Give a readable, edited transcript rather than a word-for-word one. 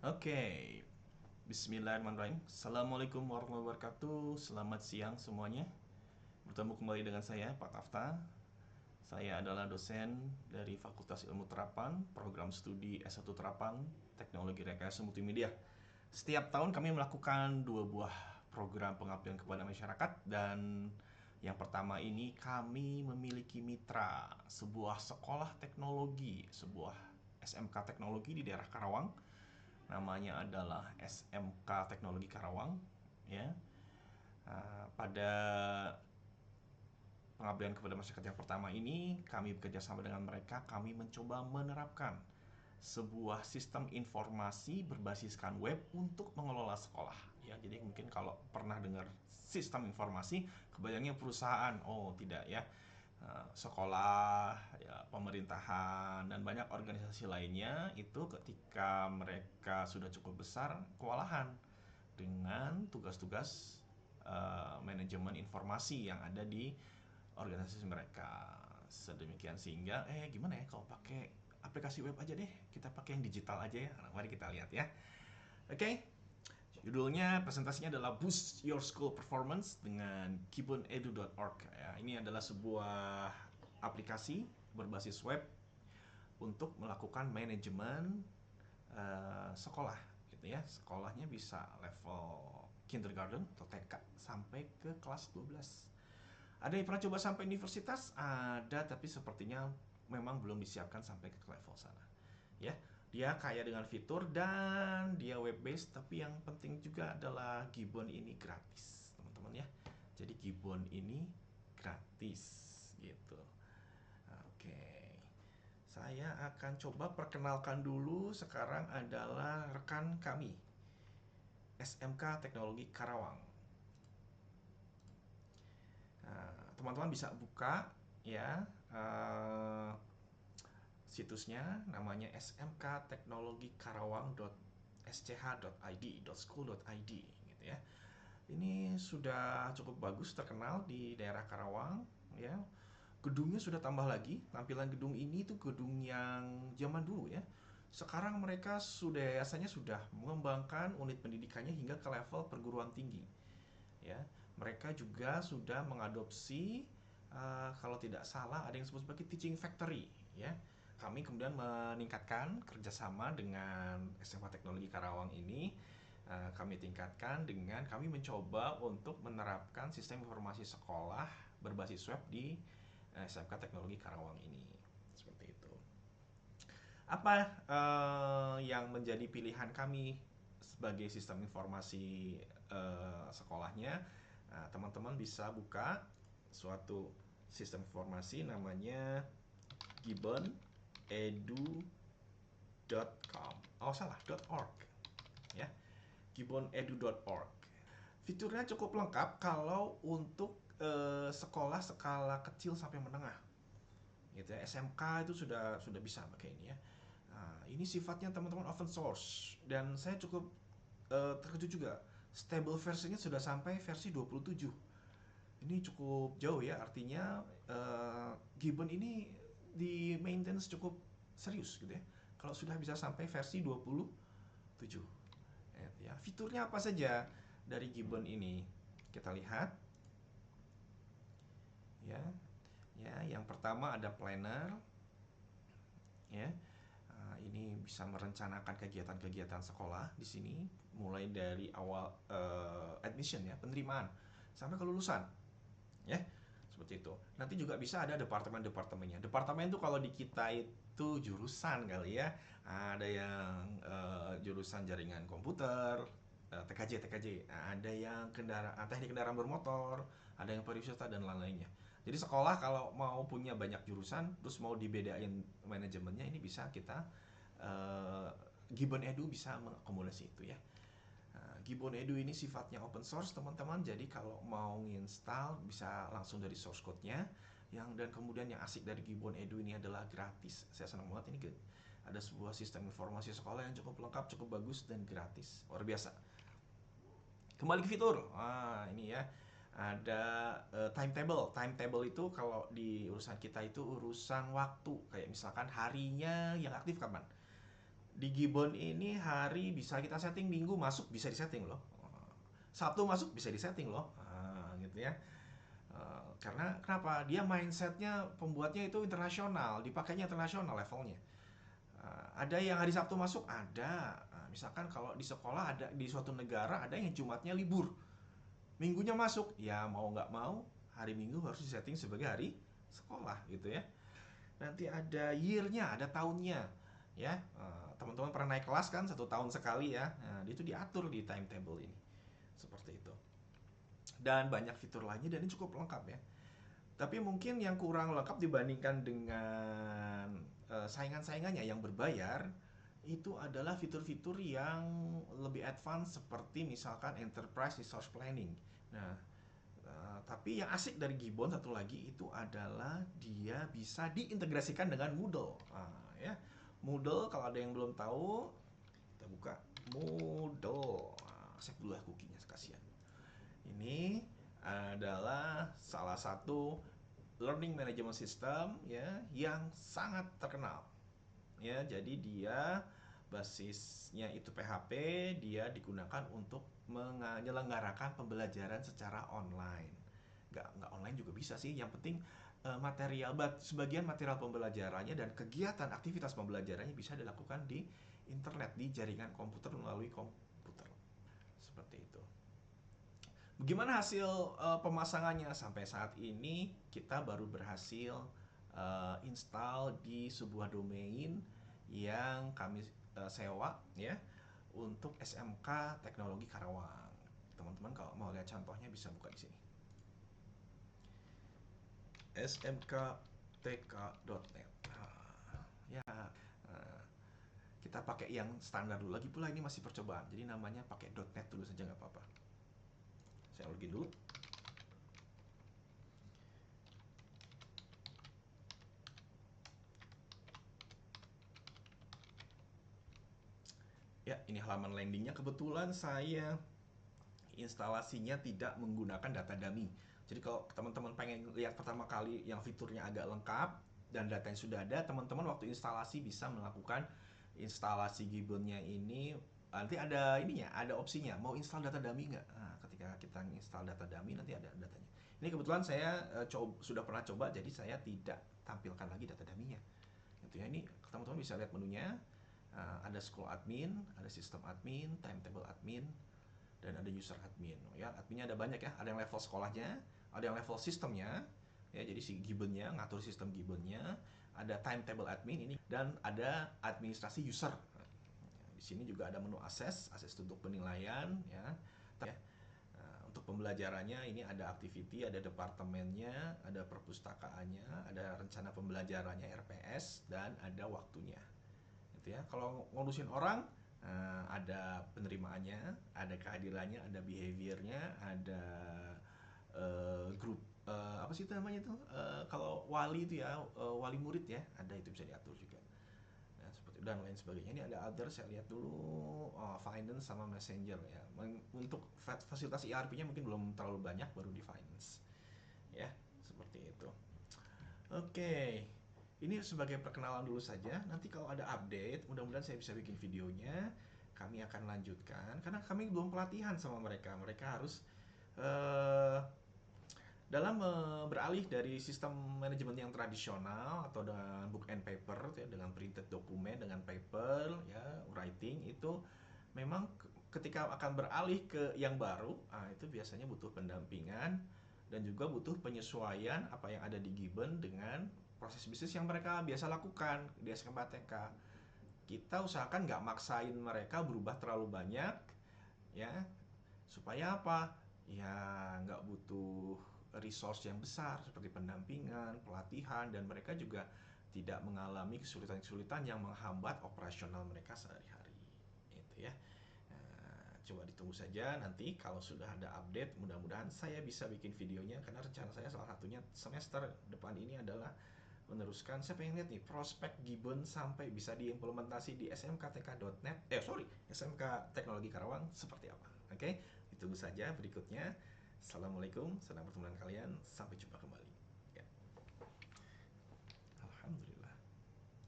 Oke, Bismillahirrahmanirrahim. Assalamualaikum warahmatullahi wabarakatuh. Selamat siang semuanya. Bertemu kembali dengan saya, Pak Tafta. Saya adalah dosen dari Fakultas Ilmu Terapan, Program Studi S1 Terapan, Teknologi Rekayasa Multimedia. Setiap tahun kami melakukan dua buah program pengabdian kepada masyarakat, dan yang pertama ini kami memiliki mitra sebuah sekolah teknologi, sebuah SMK teknologi di daerah Karawang. Namanya adalah SMK Teknologi Karawang, ya. Pada pengabdian kepada masyarakat yang pertama ini, kami bekerja sama dengan mereka. Kami mencoba menerapkan sebuah sistem informasi berbasiskan web untuk mengelola sekolah. Ya, jadi mungkin kalau pernah dengar sistem informasi, kebayangnya perusahaan. Oh, tidak ya. Sekolah, ya, pemerintahan, dan banyak organisasi lainnya itu ketika mereka sudah cukup besar kewalahan dengan tugas-tugas manajemen informasi yang ada di organisasi mereka. Sedemikian sehingga gimana ya kalau pakai aplikasi web aja deh, kita pakai yang digital aja ya. Nah, mari kita lihat ya. Oke, judulnya presentasinya adalah Boost Your School Performance dengan gibonedu.org ya. Ini adalah sebuah aplikasi berbasis web untuk melakukan manajemen sekolah gitu ya. Sekolahnya bisa level kindergarten atau TK sampai ke kelas 12. Ada yang pernah coba sampai universitas? Ada, tapi sepertinya memang belum disiapkan sampai ke level sana. Ya, dia kaya dengan fitur dan dia web based, tapi yang penting juga adalah Gibbon ini gratis, teman-teman ya. Jadi Gibbon ini gratis gitu. Oke. Saya akan coba perkenalkan dulu. Sekarang adalah rekan kami, SMK Teknologi Karawang. Teman-teman bisa buka ya situsnya, namanya smkteknologikarawang.sch.id.school.id gitu ya. Ini sudah cukup bagus terkenal di daerah Karawang ya. Gedungnya sudah tambah lagi. Tampilan gedung ini tuh gedung yang zaman dulu ya. Sekarang mereka sudah yayasannya sudah mengembangkan unit pendidikannya hingga ke level perguruan tinggi. Ya, mereka juga sudah mengadopsi kalau tidak salah ada yang disebut sebagai teaching factory ya. Kami kemudian meningkatkan kerjasama dengan SMA Teknologi Karawang ini. Kami tingkatkan dengan kami mencoba untuk menerapkan sistem informasi sekolah berbasis web di SMK Teknologi Karawang ini. Seperti itu. Apa yang menjadi pilihan kami sebagai sistem informasi sekolahnya? Nah, teman-teman bisa buka suatu sistem informasi namanya gibbonedu.com. Oh, salah, .org ya. gibbonedu.org. Fiturnya cukup lengkap kalau untuk sekolah skala kecil sampai menengah gitu ya. SMK itu sudah bisa pakai ini ya. Nah, ini sifatnya teman-teman open source dan saya cukup terkejut juga. Stable versinya sudah sampai versi 27. Ini cukup jauh ya, artinya Gibbon ini di maintenance cukup serius gitu ya. Kalau sudah bisa sampai versi 27. Ya, fiturnya apa saja dari Gibbon ini? Kita lihat ya. Ya, yang pertama ada planner ya. Ini bisa merencanakan kegiatan-kegiatan sekolah di sini, mulai dari awal admission ya, penerimaan sampai kelulusan ya, seperti itu. Nanti juga bisa ada departemen-departemennya. Departemen itu kalau di kita itu jurusan kali ya. Ada yang jurusan jaringan komputer, TKJ TKJ. Ada yang teknik kendaraan bermotor, ada yang pariwisata dan lain-lainnya. Jadi sekolah kalau mau punya banyak jurusan, terus mau dibedain manajemennya, ini bisa kita Gibbon Edu bisa mengakomodasi itu ya. Gibbon Edu ini sifatnya open source teman-teman, jadi kalau mau install bisa langsung dari source code-nya. Dan kemudian yang asik dari Gibbon Edu ini adalah gratis. Saya senang banget ini ada sebuah sistem informasi sekolah yang cukup lengkap, cukup bagus dan gratis. Luar biasa. Kembali ke fitur. Ini ya. Ada timetable. Timetable itu kalau di urusan kita itu urusan waktu. Kayak misalkan harinya yang aktif kapan. Di Gibbon ini hari bisa kita setting, Minggu masuk bisa disetting loh. Sabtu masuk bisa disetting loh. Gitu ya. Karena kenapa? Dia mindsetnya pembuatnya itu internasional, dipakainya internasional levelnya. Ada yang hari Sabtu masuk, ada. Misalkan kalau di sekolah ada di suatu negara ada yang Jumatnya libur, Minggunya masuk, ya mau nggak mau hari Minggu harus disetting sebagai hari sekolah gitu ya. Nanti ada year-nya, ada tahunnya ya. Teman-teman pernah naik kelas kan 1 tahun sekali ya. Nah, itu diatur di timetable ini seperti itu. Dan banyak fitur lainnya dan ini cukup lengkap ya. Tapi mungkin yang kurang lengkap dibandingkan dengan saingan-saingannya yang berbayar itu adalah fitur-fitur yang lebih advance seperti misalkan Enterprise Resource Planning. Nah, tapi yang asik dari Gibbon satu lagi itu adalah dia bisa diintegrasikan dengan Moodle. Ya, Moodle kalau ada yang belum tahu, kita buka Moodle. Save dulu ya cookie-nya, kasihan. Ini adalah salah satu learning management system ya yang sangat terkenal. Ya, jadi dia basisnya itu PHP, dia digunakan untuk menyelenggarakan pembelajaran secara online. Nggak online juga bisa sih, yang penting material, sebagian material pembelajarannya dan kegiatan aktivitas pembelajarannya bisa dilakukan di internet, di jaringan komputer melalui komputer. Seperti itu. Bagaimana hasil pemasangannya? Sampai saat ini kita baru berhasil install di sebuah domain yang kami sewa ya untuk SMK Teknologi Karawang. Teman-teman kalau mau lihat contohnya bisa buka di sini. smktk.net. Ya, kita pakai yang standar dulu. Lagi pula ini masih percobaan, jadi namanya pakai .net dulu saja nggak apa-apa. Saya login dulu. Ya, ini halaman landingnya. Kebetulan saya instalasinya tidak menggunakan data dummy. Jadi kalau teman-teman pengen lihat pertama kali yang fiturnya agak lengkap dan datanya sudah ada, teman-teman waktu instalasi bisa melakukan instalasi Gibbonnya ini. Nanti ada ininya, ada opsinya. Mau install data dummy nggak? Nah, ketika kita install data dummy nanti ada datanya. Ini kebetulan saya sudah pernah coba, jadi saya tidak tampilkan lagi data dummy-nya. Gitu ya. Ini teman-teman bisa lihat menunya. Ada school admin, ada sistem admin, timetable admin, dan ada user admin. Ya, adminnya ada banyak ya. Ada yang level sekolahnya, ada yang level sistemnya. Ya, jadi si Gibbonnya ngatur sistem Gibbonnya. Ada timetable admin ini dan ada administrasi user. Di sini juga ada menu akses untuk penilaian ya. Untuk pembelajarannya ini ada activity, ada departemennya, ada perpustakaannya, ada rencana pembelajarannya RPS dan ada waktunya. Gitu ya. Kalau ngurusin orang ada penerimaannya, ada kehadirannya, ada behaviornya, ada grup apa sih itu namanya tuh kalau wali itu ya wali murid ya ada itu bisa diatur juga. Nah, seperti dan lain sebagainya. Ini ada other, saya lihat dulu finance sama messenger ya. Untuk fasilitas ERP-nya mungkin belum terlalu banyak, baru di finance ya seperti itu. Oke, ini sebagai perkenalan dulu saja. Nanti kalau ada update, mudah-mudahan saya bisa bikin videonya. Kami akan lanjutkan karena kami belum pelatihan sama mereka. Mereka harus eh, dalam beralih dari sistem manajemen yang tradisional atau dengan book and paper, ya, dengan printed dokumen, dengan paper, ya, writing itu memang ketika akan beralih ke yang baru, itu biasanya butuh pendampingan dan juga butuh penyesuaian apa yang ada di Gibbon dengan proses bisnis yang mereka biasa lakukan di SMK TK. Kita usahakan nggak maksain mereka berubah terlalu banyak, ya, supaya apa? Ya nggak butuh resource yang besar seperti pendampingan, pelatihan, dan mereka juga tidak mengalami kesulitan-kesulitan yang menghambat operasional mereka sehari-hari. Itu ya. Coba ditunggu saja nanti kalau sudah ada update, mudah-mudahan saya bisa bikin videonya karena rencana saya salah satunya semester depan ini adalah meneruskan. Saya pengen lihat nih prospek Gibbon sampai bisa diimplementasi di smktk.net SMK Teknologi Karawang seperti apa. Oke, ditunggu saja berikutnya. Assalamualaikum, senang bertemu dengan kalian, sampai jumpa kembali.